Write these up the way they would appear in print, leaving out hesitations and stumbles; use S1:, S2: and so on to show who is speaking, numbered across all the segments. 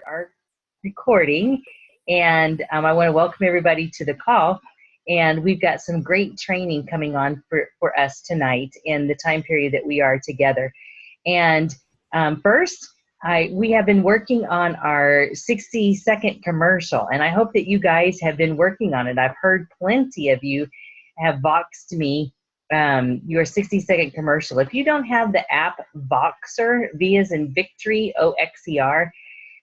S1: our recording, and I want to welcome everybody to the call. And we've got some great training coming on for us tonight in the time period that we are together. And first, we have been working on our 60-second commercial, and I hope that you guys have been working on it. I've heard plenty of you have voxed me your 60-second commercial. If you don't have the app Voxer, V as in victory, O-X-E-R,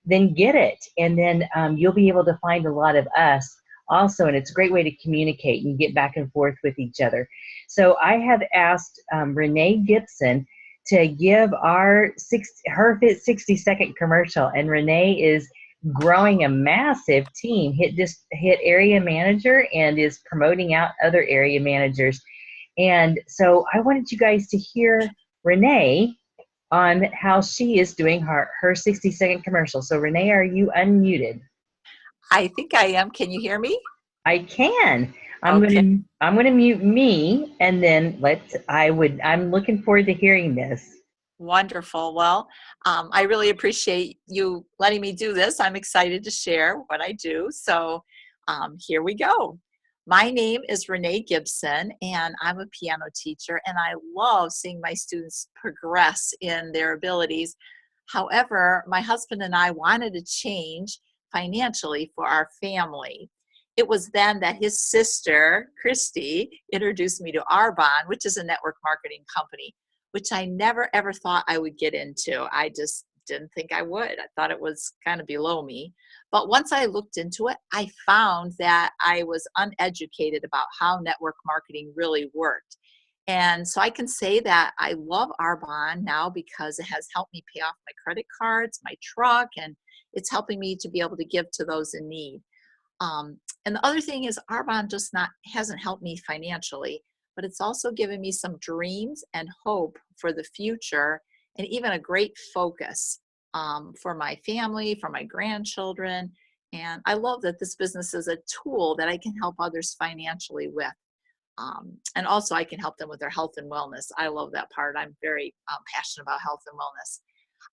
S1: then get it. And then you'll be able to find a lot of us also, and it's a great way to communicate and get back and forth with each other. So I have asked Renee Gibson to give her 60-second commercial, and Renee is growing a massive team, hit area manager, and is promoting out other area managers. And so I wanted you guys to hear Renee on how she is doing her 60-second commercial. So Renee, are you unmuted?
S2: I think I am. Can you hear me?
S1: I can. I'm going to mute me, and then I'm looking forward to hearing this.
S2: Wonderful. Well, I really appreciate you letting me do this. I'm excited to share what I do. So here we go. My name is Renee Gibson, and I'm a piano teacher, and I love seeing my students progress in their abilities. However, my husband and I wanted to change financially for our family. It was then that his sister, Christy, introduced me to Arbonne, which is a network marketing company, which I never ever thought I would get into. I just didn't think I would. I thought it was kind of below me. But once I looked into it, I found that I was uneducated about how network marketing really worked. And so I can say that I love Arbonne now because it has helped me pay off my credit cards, my truck, and it's helping me to be able to give to those in need. And the other thing is Arbonne hasn't helped me financially, but it's also given me some dreams and hope for the future, and even a great focus for my family, for my grandchildren. And I love that this business is a tool that I can help others financially with. And also I can help them with their health and wellness. I love that part. I'm very passionate about health and wellness.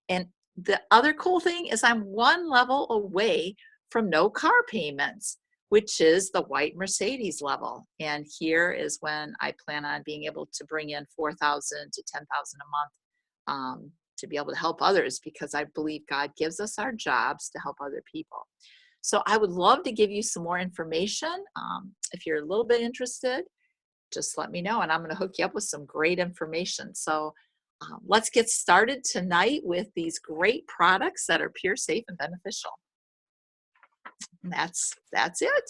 S2: And the other cool thing is I'm one level away from no car payments, which is the white Mercedes level. And here is when I plan on being able to bring in $4,000 to $10,000 a month to be able to help others, because I believe God gives us our jobs to help other people. So I would love to give you some more information. If you're a little bit interested, just let me know, and I'm going to hook you up with some great information. So let's get started tonight with these great products that are pure, safe, and beneficial. And that's it.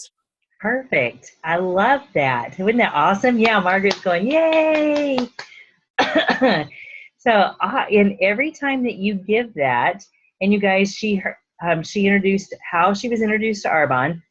S1: Perfect. I love that. Wasn't that awesome? Yeah, Margaret's going, yay! So, and every time that you give that, and you guys, she introduced how she was introduced to Arbonne,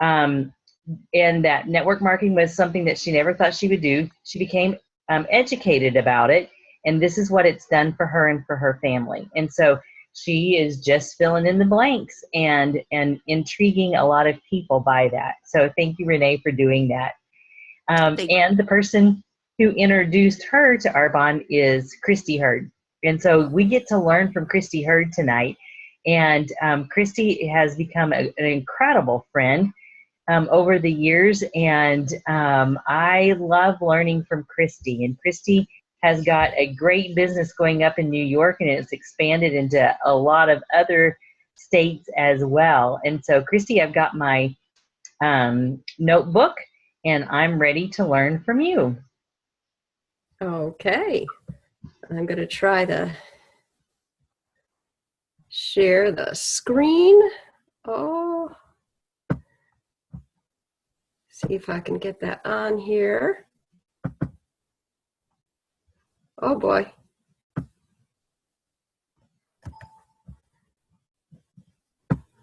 S1: and that network marketing was something that she never thought she would do. She became educated about it, and this is what it's done for her and for her family. And so she is just filling in the blanks and intriguing a lot of people by that. So thank you, Renee, for doing that. And the person who introduced her to Arbonne is Christy Hurd. And so we get to learn from Christy Hurd tonight. And Christy has become an incredible friend over the years. And I love learning from Christy. And Christy has got a great business going up in New York, and it's expanded into a lot of other states as well. And so, Christy, I've got my notebook, and I'm ready to learn from you.
S3: Okay. I'm going to try to share the screen. Oh, see if I can get that on here. Oh boy.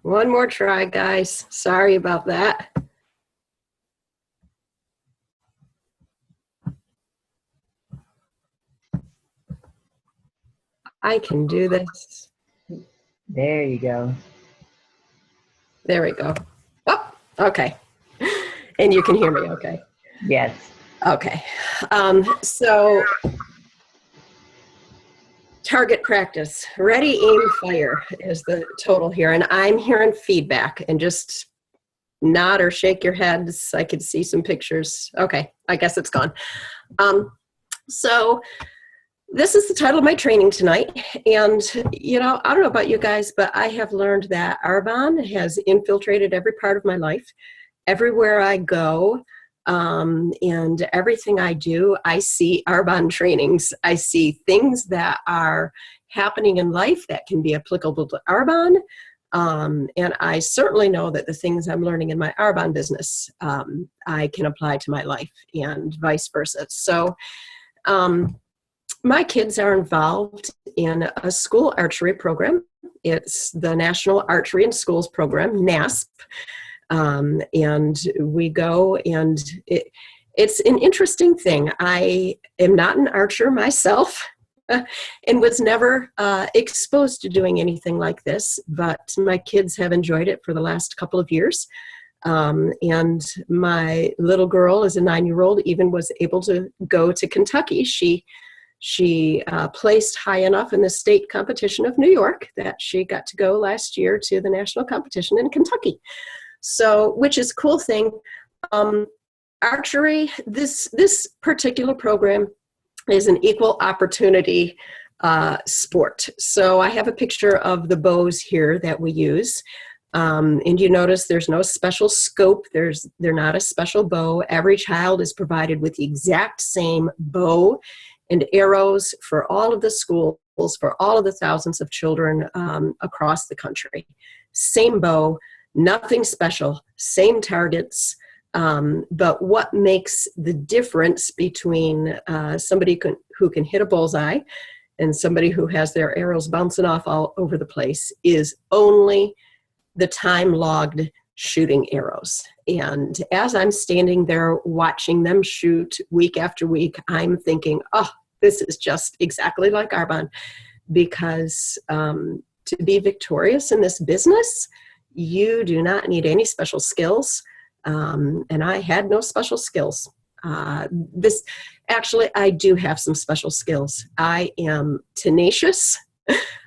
S3: One more try, guys. Sorry about that. I can do this.
S1: There you go.
S3: There we go. Oh, okay. And you can hear me okay?
S1: Yes.
S3: Okay. So target practice. Ready, aim, fire is the total here. And I'm hearing feedback, and just nod or shake your heads. I could see some pictures. Okay, I guess it's gone. So this is the title of my training tonight. And, I don't know about you guys, but I have learned that Arbonne has infiltrated every part of my life. Everywhere I go, and everything I do, I see Arbonne trainings. I see things that are happening in life that can be applicable to Arbonne. And I certainly know that the things I'm learning in my Arbonne business, I can apply to my life, and vice versa. So my kids are involved in a school archery program. It's the National Archery in Schools Program, NASP. And we go, and it's an interesting thing. I am not an archer myself, and was never exposed to doing anything like this, but my kids have enjoyed it for the last couple of years. And my little girl, as a 9-year-old, even was able to go to Kentucky. She placed high enough in the state competition of New York that she got to go last year to the national competition in Kentucky. So, which is a cool thing. Archery, this particular program is an equal opportunity sport. So I have a picture of the bows here that we use. And you notice there's no special scope. They're not a special bow. Every child is provided with the exact same bow and arrows for all of the schools, for all of the thousands of children across the country. Same bow. Nothing special, same targets, but what makes the difference between somebody who can hit a bullseye and somebody who has their arrows bouncing off all over the place is only the time logged shooting arrows. And as I'm standing there watching them shoot week after week, I'm thinking, oh, this is just exactly like Arbonne, because to be victorious in this business, you do not need any special skills, and I had no special skills. Actually, I do have some special skills. I am tenacious.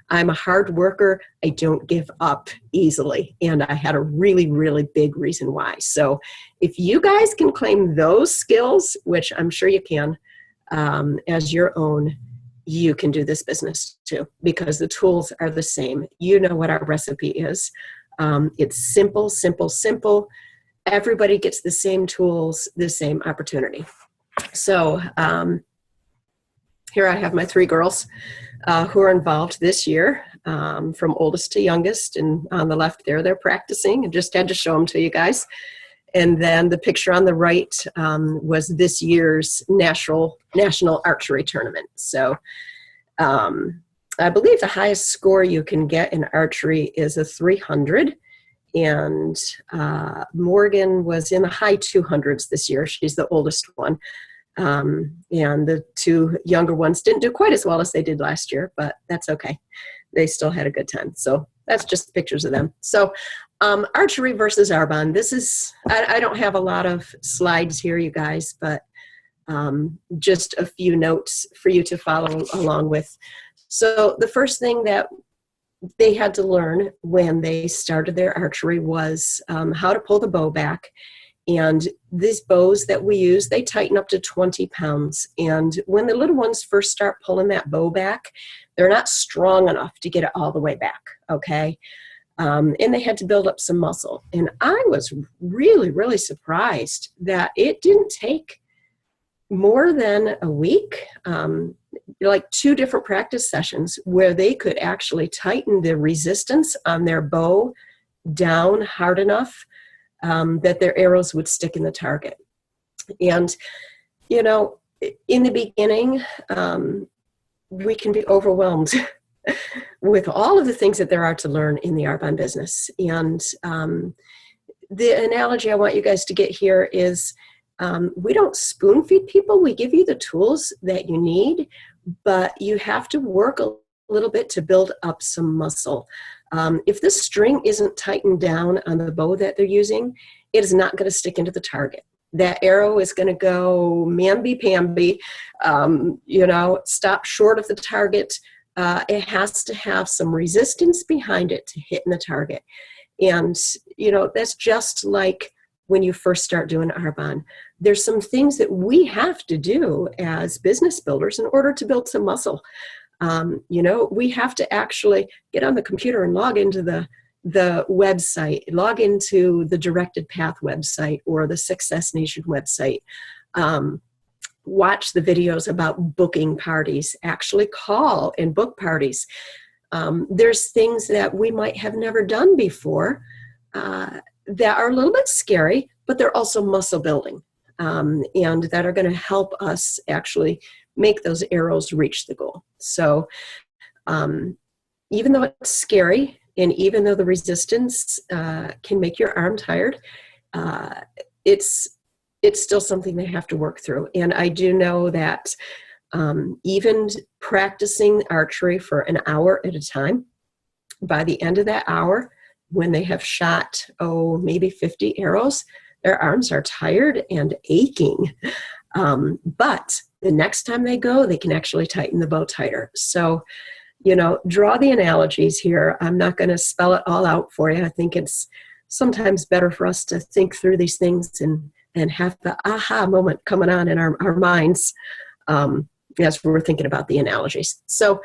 S3: I'm a hard worker. I don't give up easily, and I had a really, really big reason why. So if you guys can claim those skills, which I'm sure you can, as your own, you can do this business too, because the tools are the same. You know what our recipe is. It's simple, simple, simple. Everybody gets the same tools, the same opportunity. So here I have my 3 girls who are involved this year, from oldest to youngest. And on the left there, they're practicing, and just had to show them to you guys. And then the picture on the right was this year's national archery tournament. So I believe the highest score you can get in archery is a 300, and Morgan was in the high 200s this year. She's the oldest one, and the 2 younger ones didn't do quite as well as they did last year, but that's okay. They still had a good time. So that's just pictures of them. So archery versus Arbonne. This is, I don't have a lot of slides here, you guys, but just a few notes for you to follow along with. So the first thing that they had to learn when they started their archery was how to pull the bow back. And these bows that we use, they tighten up to 20 pounds. And when the little ones first start pulling that bow back, they're not strong enough to get it all the way back, okay? And they had to build up some muscle. And I was really, really surprised that it didn't take more than a week, like 2 different practice sessions where they could actually tighten the resistance on their bow down hard enough that their arrows would stick in the target. And, in the beginning, we can be overwhelmed with all of the things that there are to learn in the Arbonne business. And the analogy I want you guys to get here is we don't spoon feed people. We give you the tools that you need, but you have to work a little bit to build up some muscle. If the string isn't tightened down on the bow that they're using, it is not going to stick into the target. That arrow is going to go mamby-pamby, stop short of the target. it has to have some resistance behind it to hitting the target. And, that's just like when you first start doing Arbonne. There's some things that we have to do as business builders in order to build some muscle. We have to actually get on the computer and log into the website, log into the Directed Path website or the Success Nation website, watch the videos about booking parties, actually call and book parties. There's things that we might have never done before that are a little bit scary, but they're also muscle building, and that are going to help us actually make those arrows reach the goal. So even though it's scary, and even though the resistance can make your arm tired, it's still something they have to work through. And I do know that even practicing archery for an hour at a time, by the end of that hour, when they have shot, maybe 50 arrows, their arms are tired and aching. But the next time they go, they can actually tighten the bow tighter. So, draw the analogies here. I'm not going to spell it all out for you. I think it's sometimes better for us to think through these things and have the aha moment coming on in our minds as we're thinking about the analogies. So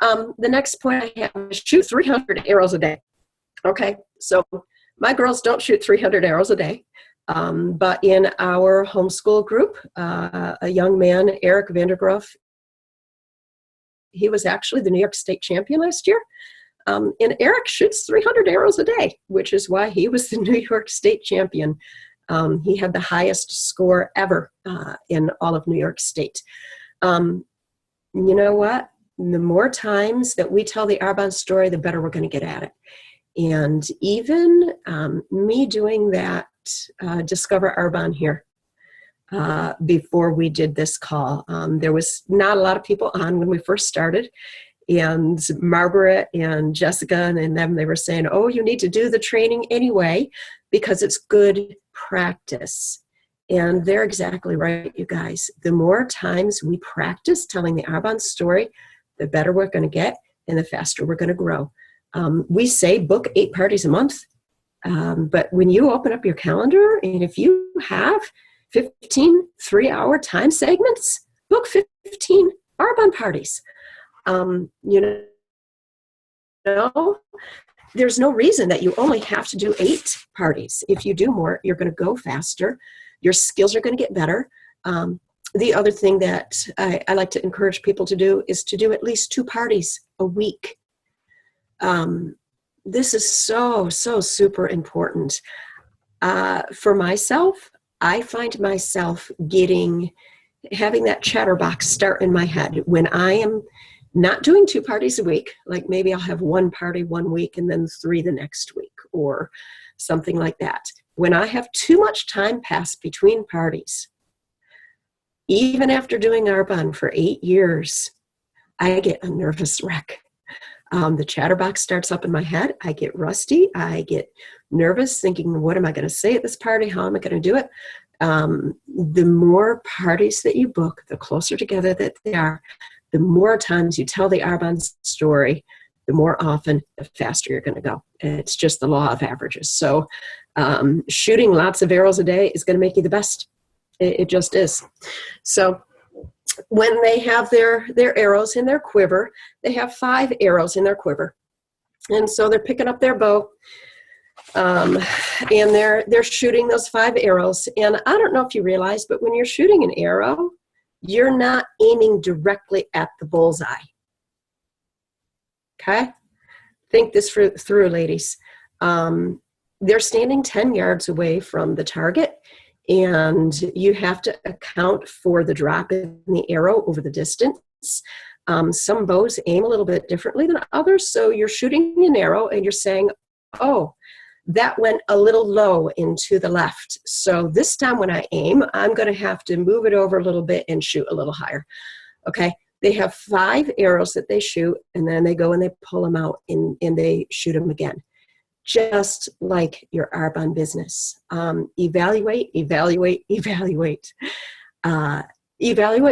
S3: the next point I have is shoot 300 arrows a day. Okay, so my girls don't shoot 300 arrows a day. But in our homeschool group, a young man, Eric Vandergroof, he was actually the New York State champion last year. And Eric shoots 300 arrows a day, which is why he was the New York State champion. He had the highest score ever in all of New York State. You know what? The more times that we tell the Arbonne story, the better we're going to get at it. And even me doing that Discover Arbonne here before we did this call, there was not a lot of people on when we first started. And Margaret and Jessica and them, they were saying, you need to do the training anyway because it's good practice. And they're exactly right, you guys. The more times we practice telling the Arbonne story, the better we're going to get and the faster we're going to grow. We say book 8 parties a month, but when you open up your calendar and if you have 15 3-hour time segments, book 15 Arbonne parties. There's no reason that you only have to do 8 parties. If you do more, you're going to go faster. Your skills are going to get better. The other thing that I like to encourage people to do is to do at least 2 parties a week. This is so super important. For myself, I find myself having that chatterbox start in my head when I am not doing 2 parties a week. Like maybe I'll have 1 party one week and then 3 the next week or something like that. When I have too much time pass between parties, even after doing Arbonne for 8 years, I get a nervous wreck. The chatterbox starts up in my head. I get rusty. I get nervous thinking, what am I going to say at this party? How am I going to do it? The more parties that you book, the closer together that they are, the more times you tell the Arbonne story, the more often, the faster you're going to go. It's just the law of averages. So shooting lots of arrows a day is going to make you the best. It just is. So when they have their arrows in their quiver, they have 5 arrows in their quiver. And so they're picking up their bow and they're shooting those 5 arrows. And I don't know if you realize, but when you're shooting an arrow, you're not aiming directly at the bullseye. Okay? Think this through, ladies. They're standing 10 yards away from the target, and you have to account for the drop in the arrow over the distance. Some bows aim a little bit differently than others, so you're shooting an arrow and you're saying, that went a little low into the left. So this time when I aim, I'm going to have to move it over a little bit and shoot a little higher. Okay? They have 5 arrows that they shoot, and then they go and they pull them out and they shoot them again. Just like your Arbonne business. Evaluate. Evaluate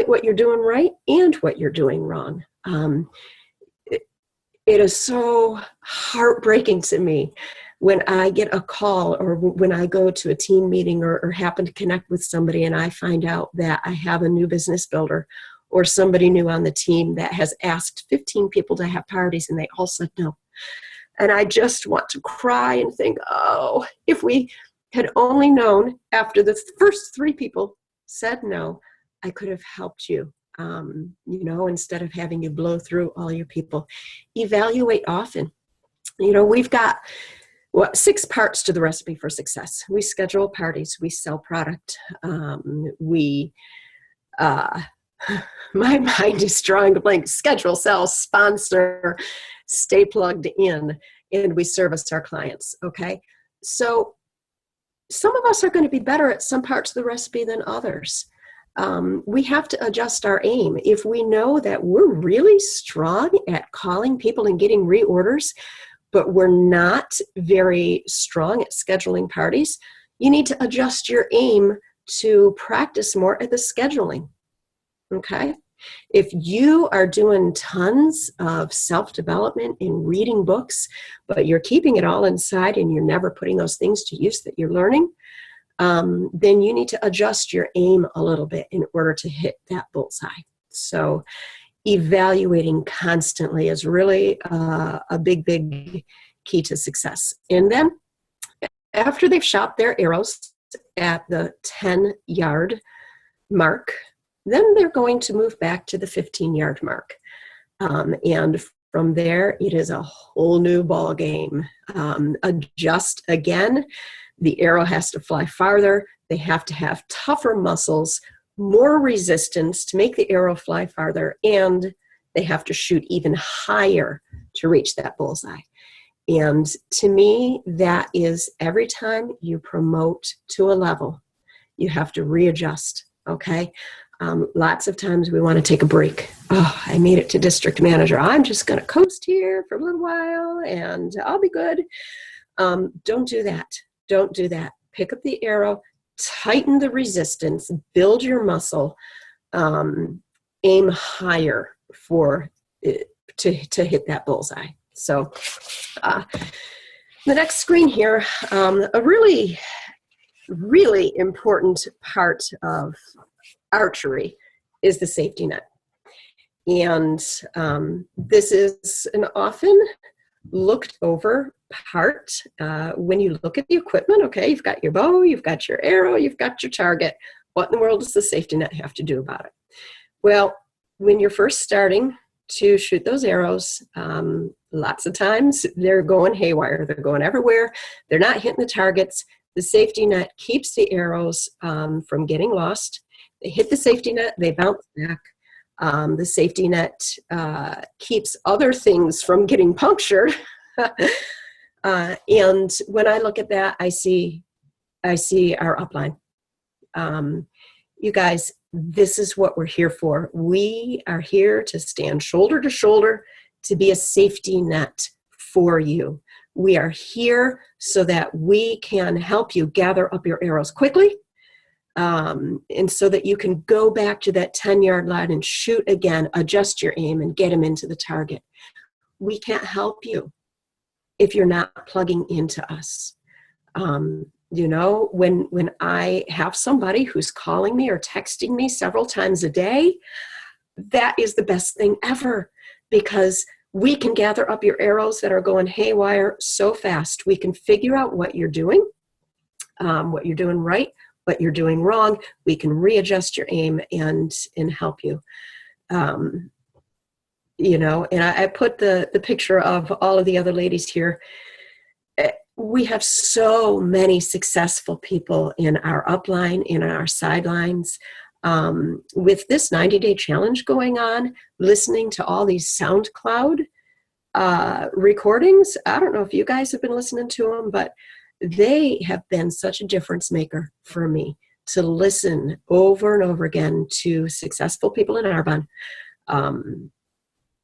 S3: what you're doing right and what you're doing wrong. it is so heartbreaking to me when I get a call or when I go to a team meeting or happen to connect with somebody and I find out that I have a new business builder or somebody new on the team that has asked 15 people to have parties and they all said no. And I just want to cry and think, oh, if we had only known after the first 3 people said no, I could have helped you. Instead of having you blow through all your people. Evaluate often. We've got 6 parts to the recipe for success. We schedule parties, we sell product, my mind is drawing a blank. Schedule, sell, sponsor, stay plugged in, and we service our clients, okay? So some of us are going to be better at some parts of the recipe than others. We have to adjust our aim. If we know that we're really strong at calling people and getting reorders, but we're not very strong at scheduling parties, you need to adjust your aim to practice more at the scheduling, okay? If you are doing tons of self-development and reading books, but you're keeping it all inside and you're never putting those things to use that you're learning, then you need to adjust your aim a little bit in order to hit that bullseye. So evaluating constantly is really a big, big key to success. And then after they've shot their arrows at the 10-yard mark, then they're going to move back to the 15-yard mark. And from there, it is a whole new ball game. Adjust again. The arrow has to fly farther. They have to have tougher muscles, more resistance to make the arrow fly farther, and they have to shoot even higher to reach that bullseye. And to me, that is every time you promote to a level, you have to readjust, okay? Lots of times we want to take a break. Oh, I made it to district manager. I'm just going to coast here for a little while and I'll be good. Don't do that. Don't do that. Pick up the arrow, tighten the resistance, build your muscle, aim higher for it to hit that bullseye. So the next screen here, a really, really important part of archery is the safety net. And this is an often looked over part when you look at the equipment. Okay, you've got your bow, you've got your arrow, you've got your target. What in the world does the safety net have to do about it? Well, when you're first starting to shoot those arrows, lots of times they're going haywire. They're going everywhere. They're not hitting the targets. The safety net keeps the arrows from getting lost. They hit the safety net, they bounce back. The safety net keeps other things from getting punctured. And when I look at that, I see our upline. You guys, this is what we're here for. We are here to stand shoulder to shoulder to be a safety net for you. We are here so that we can help you gather up your arrows quickly, and so that you can go back to that 10-yard line and shoot again, adjust your aim, and get them into the target. We can't help you if you're not plugging into us. You know, when I have somebody who's calling me or texting me several times a day, that is the best thing ever, because we can gather up your arrows that are going haywire so fast. We can figure out what you're doing right, what you're doing wrong. We can readjust your aim and help you. You know, and I put the picture of all of the other ladies here. We have so many successful people in our upline, in our sidelines. With this 90-day challenge going on, listening to all these SoundCloud recordings, I don't know if you guys have been listening to them, but they have been such a difference maker for me to listen over and over again to successful people in Arbonne.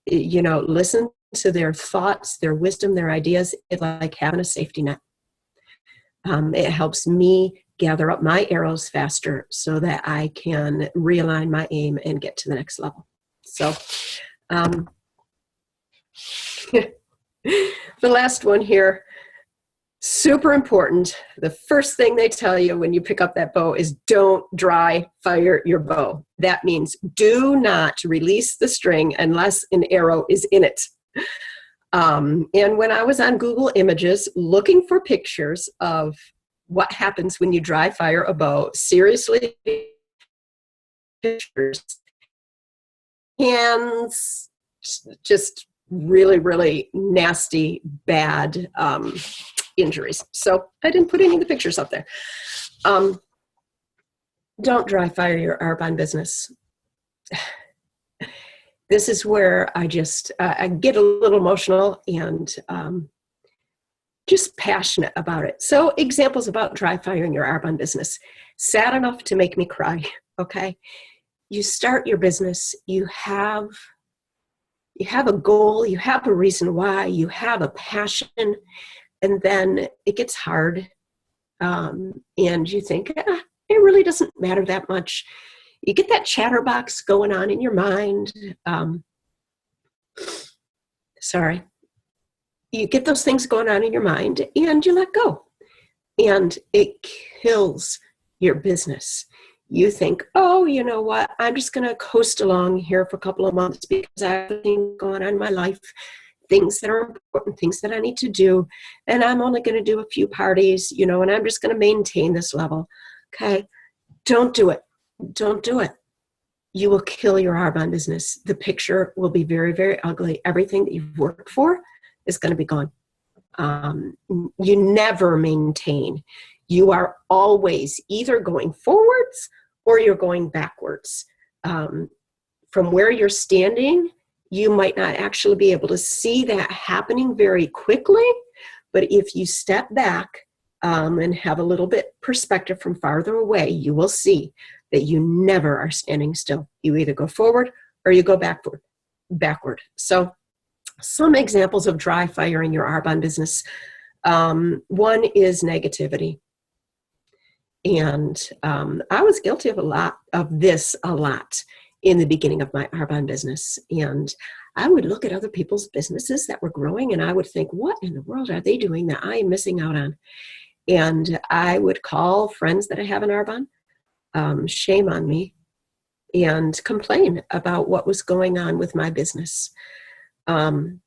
S3: You know, listen to their thoughts, their wisdom, their ideas. It's like having a safety net. It helps me gather up my arrows faster so that I can realign my aim and get to the next level. So The last one here, super important. The first thing they tell you when you pick up that bow is don't dry fire your bow. That means do not release the string unless an arrow is in it. And when I was on Google Images looking for pictures of what happens when you dry fire a bow, seriously, pictures, hands, just really, really nasty, bad injuries. So I didn't put any of the pictures up there. Don't dry fire your Arbonne business. This is where I just, I get a little emotional and just passionate about it. So examples about dry firing your Arbonne business. Sad enough to make me cry, okay? You start your business, you have a goal, you have a reason why, you have a passion, and then it gets hard, and you think, it really doesn't matter that much. You get that chatterbox going on in your mind. You get those things going on in your mind, and you let go, and it kills your business. You think, oh, you know what? I'm just going to coast along here for a couple of months because I have things going on in my life, things that are important, things that I need to do. And I'm only going to do a few parties, and I'm just going to maintain this level. Okay. Don't do it. Don't do it. You will kill your Arbonne business. The picture will be very, very ugly. Everything that you've worked for is going to be gone. You never maintain. You are always either going forwards or you're going backwards. From where you're standing, you might not actually be able to see that happening very quickly, but if you step back and have a little bit perspective from farther away, you will see that you never are standing still. You either go forward or you go backward. So some examples of dry firing your Arbonne business. One is negativity. And I was guilty of a lot in the beginning of my Arbonne business. And I would look at other people's businesses that were growing and I would think, what in the world are they doing that I am missing out on? And I would call friends that I have in Arbonne, shame on me, and complain about what was going on with my business. I'm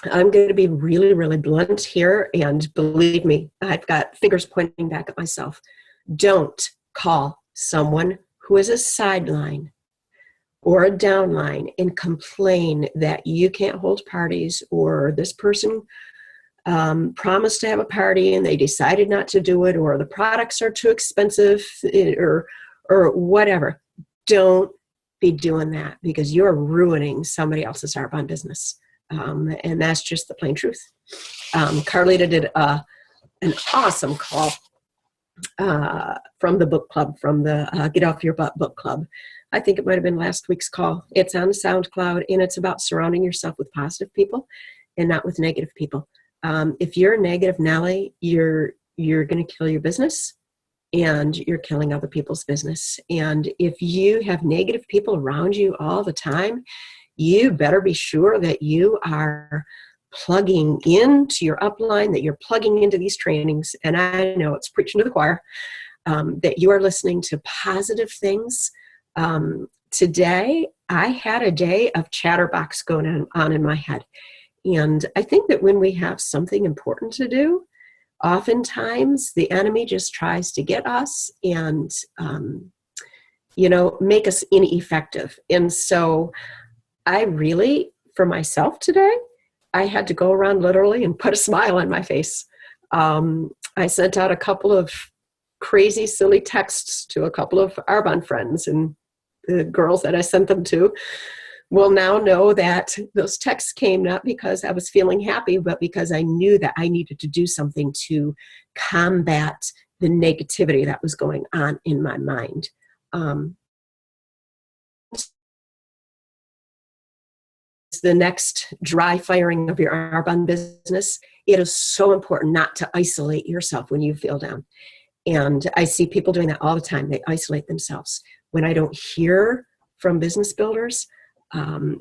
S3: going to be really, really blunt here, and believe me, I've got fingers pointing back at myself. Don't call someone who is a sideline or a downline and complain that you can't hold parties, or this person promised to have a party and they decided not to do it, or the products are too expensive, or whatever. Don't be doing that, because you're ruining somebody else's Arbonne business. And that's just the plain truth. Carlita did an awesome call from the book club, from the Get Off Your Butt book club. I think it might have been last week's call. It's on SoundCloud, and it's about surrounding yourself with positive people and not with negative people. If you're a negative Nelly, you're going to kill your business, and you're killing other people's business. And if you have negative people around you all the time, you better be sure that you are plugging into your upline, that you're plugging into these trainings. And I know it's preaching to the choir, that you are listening to positive things. Today, I had a day of chatterbox going on in my head. And I think that when we have something important to do, oftentimes the enemy just tries to get us and, make us ineffective. And so I really, for myself today, I had to go around literally and put a smile on my face. I sent out a couple of crazy, silly texts to a couple of Arbonne friends, and the girls that I sent them to will now know that those texts came not because I was feeling happy, but because I knew that I needed to do something to combat the negativity that was going on in my mind. The next dry firing of your Arbonne business, it is so important not to isolate yourself when you feel down. And I see people doing that all the time. They isolate themselves. When I don't hear from business builders,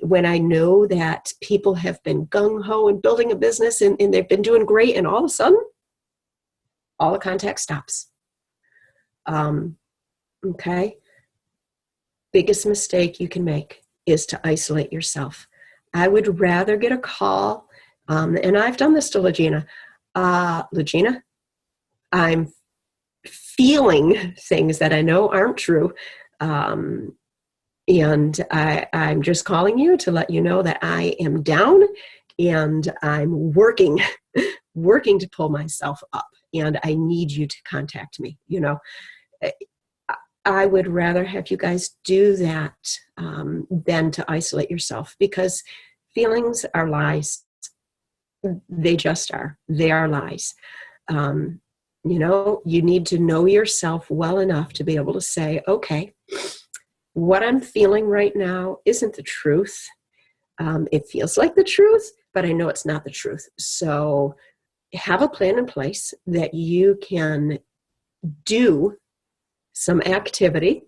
S3: When I know that people have been gung-ho and building a business and they've been doing great, and all of a sudden, all the contact stops. Okay. Biggest mistake you can make is to isolate yourself. I would rather get a call, and I've done this to Legina. Legina, I'm feeling things that I know aren't true. And I'm just calling you to let you know that I am down and I'm working to pull myself up, and I need you to contact me. You know, I would rather have you guys do that than to isolate yourself, because feelings are lies. They just are. They are lies. You know, you need to know yourself well enough to be able to say, okay, what I'm feeling right now isn't the truth. It feels like the truth, but I know it's not the truth. So have a plan in place that you can do some activity.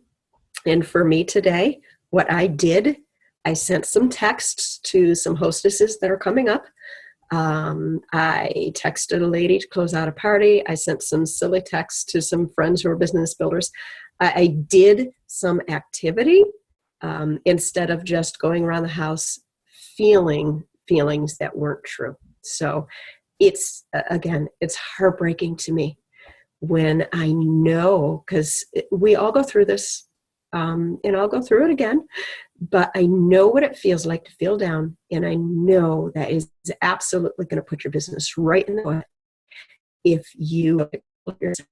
S3: And for me today, what I did, I sent some texts to some hostesses that are coming up. I texted a lady to close out a party. I sent some silly texts to some friends who are business builders. I did some activity instead of just going around the house feeling feelings that weren't true. So it's, again, it's heartbreaking to me when I know, because we all go through this, and I'll go through it again, but I know what it feels like to feel down, and I know that is absolutely going to put your business right in the way if you yourself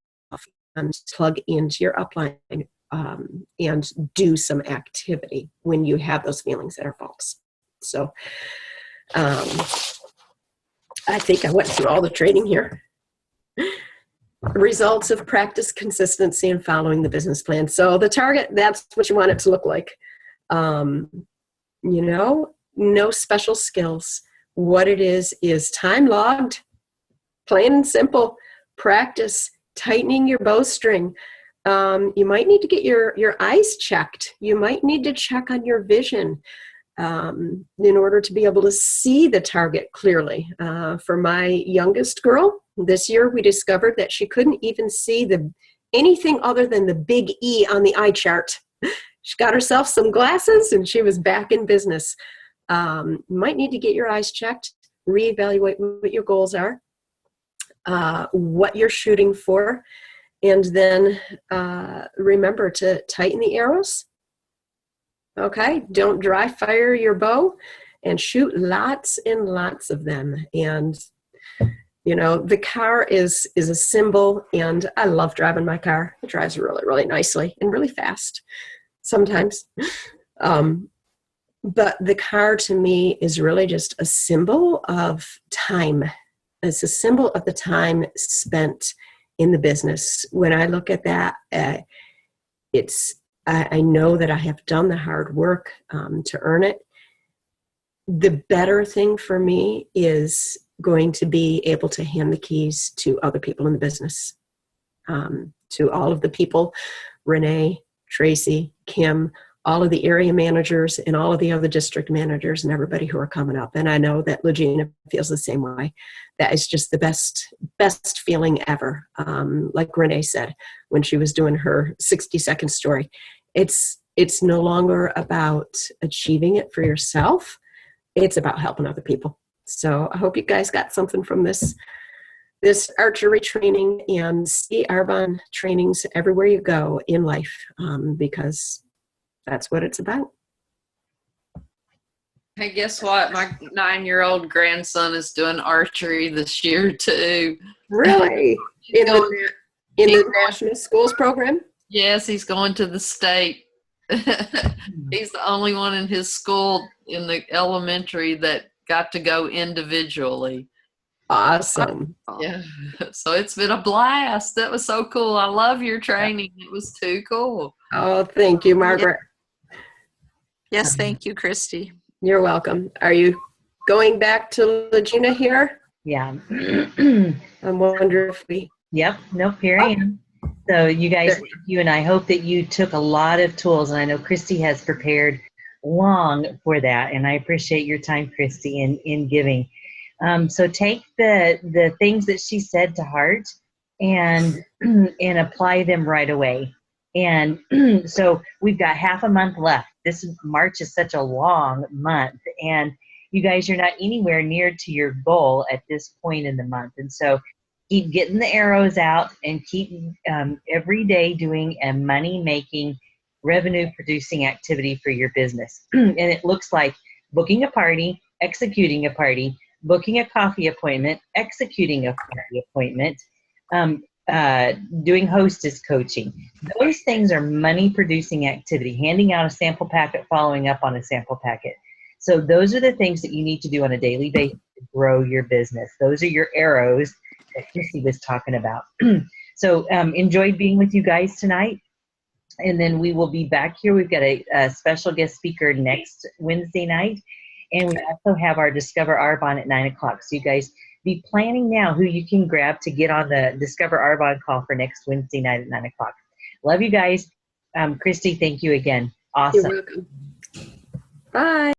S3: and plug into your upline and do some activity when you have those feelings that are false. So I think I went through all the training here. Results of practice, consistency, and following the business plan. So the target, that's what you want it to look like. You know, no special skills. What it is time logged, plain and simple. Practice tightening your bowstring. You might need to get your eyes checked. You might need to check on your vision in order to be able to see the target clearly. For my youngest girl, this year we discovered that she couldn't even see anything other than the big E on the eye chart. She got herself some glasses and she was back in business. You might need to get your eyes checked, reevaluate what your goals are, what you're shooting for, and then remember to tighten the arrows. Okay, don't dry fire your bow and shoot lots and lots of them. And, you know, the car is a symbol, and I love driving my car. It drives really, really nicely and really fast sometimes. But the car to me is really just a symbol of time. It's a symbol of the time spent in the business. When I look at that, I know that I have done the hard work to earn it. The better thing for me is going to be able to hand the keys to other people in the business, to all of the people, Renee, Tracy, Kim, all of the area managers and all of the other district managers and everybody who are coming up. And I know that Legina feels the same way. That is just the best feeling ever. Like Renee said, when she was doing her 60-second story, it's no longer about achieving it for yourself. It's about helping other people. So I hope you guys got something from this archery training, and see Arbonne trainings everywhere you go in life, because that's what it's about.
S4: Hey, guess what? My 9-year-old grandson is doing archery this year too.
S3: Really? in the national schools program?
S4: Yes, he's going to the state. He's the only one in his school in the elementary that got to go individually.
S3: Awesome.
S4: Yeah. So it's been a blast. That was so cool. I love your training. It was too cool.
S3: Oh, thank you, Margaret.
S2: Yes, thank you, Christy.
S3: You're welcome. Are you going back to Legina here?
S1: Yeah.
S3: I wonder if we...
S1: Yep. Nope. Here I am. So you guys, you and I hope that you took a lot of tools, and I know Christy has prepared long for that, and I appreciate your time, Christy, in giving. So take the things that she said to heart and and apply them right away. And so we've got half a month left. This March is such a long month, and you guys are not anywhere near to your goal at this point in the month. And so keep getting the arrows out and keep every day doing a money-making, revenue-producing activity for your business. And it looks like booking a party, executing a party, booking a coffee appointment, executing a coffee appointment, doing hostess coaching. Those things are money-producing activity, handing out a sample packet, following up on a sample packet. So those are the things that you need to do on a daily basis to grow your business. Those are your arrows that Chrissy was talking about. So enjoyed being with you guys tonight. And then we will be back here. We've got a special guest speaker next Wednesday night. And we also have our Discover Arbonne at 9 o'clock. So you guys be planning now who you can grab to get on the Discover Arbonne call for next Wednesday night at 9 o'clock. Love you guys. Christy, thank you again. Awesome.
S3: You're welcome. Bye.